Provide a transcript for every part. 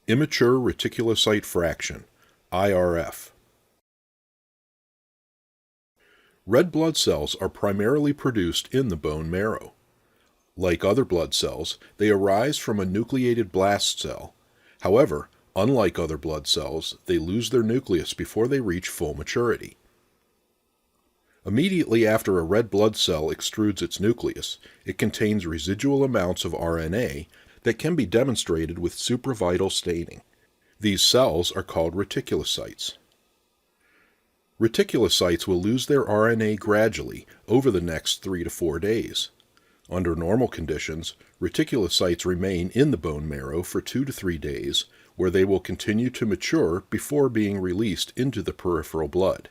Immature reticulocyte fraction, IRF. Red blood cells are primarily produced in the bone marrow. Like other blood cells, they arise from a nucleated blast cell. However, unlike other blood cells, they lose their nucleus before they reach full maturity. Immediately after a red blood cell extrudes its nucleus, it contains residual amounts of RNA that can be demonstrated with supravital staining. These cells are called reticulocytes. Reticulocytes will lose their RNA gradually over the next 3 to 4 days. Under normal conditions, reticulocytes remain in the bone marrow for 2 to 3 days, where they will continue to mature before being released into the peripheral blood.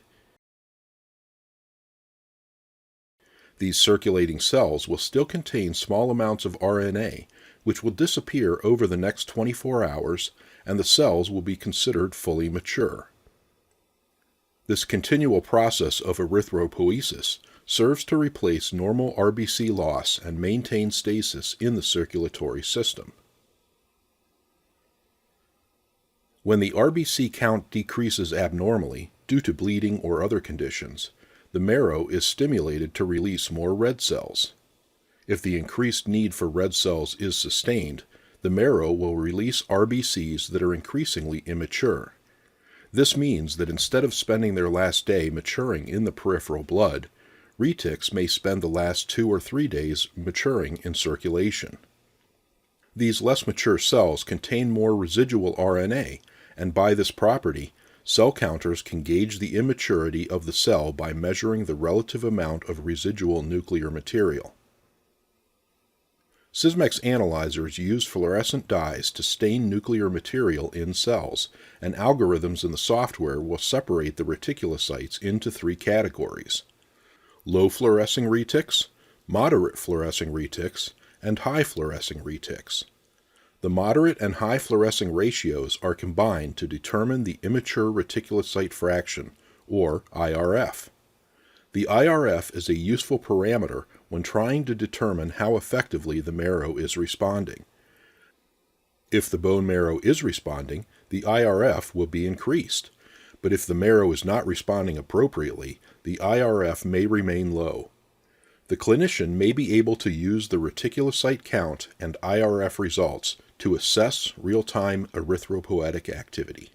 These circulating cells will still contain small amounts of RNA, which will disappear over the next 24 hours, and the cells will be considered fully mature. This continual process of erythropoiesis serves to replace normal RBC loss and maintain stasis in the circulatory system. When the RBC count decreases abnormally due to bleeding or other conditions, the marrow is stimulated to release more red cells. If the increased need for red cells is sustained, the marrow will release RBCs that are increasingly immature. This means that instead of spending their last day maturing in the peripheral blood, retics may spend the last 2 or 3 days maturing in circulation. These less mature cells contain more residual RNA, and by this property, cell counters can gauge the immaturity of the cell by measuring the relative amount of residual nuclear material. Sysmex analyzers use fluorescent dyes to stain nuclear material in cells, and algorithms in the software will separate the reticulocytes into 3 categories: low fluorescing retics, moderate fluorescing retics, and high fluorescing retics. The moderate and high fluorescing ratios are combined to determine the immature reticulocyte fraction, or IRF. The IRF is a useful parameter when trying to determine how effectively the marrow is responding. If the bone marrow is responding, the IRF will be increased, but if the marrow is not responding appropriately, the IRF may remain low. The clinician may be able to use the reticulocyte count and IRF results to assess real-time erythropoietic activity.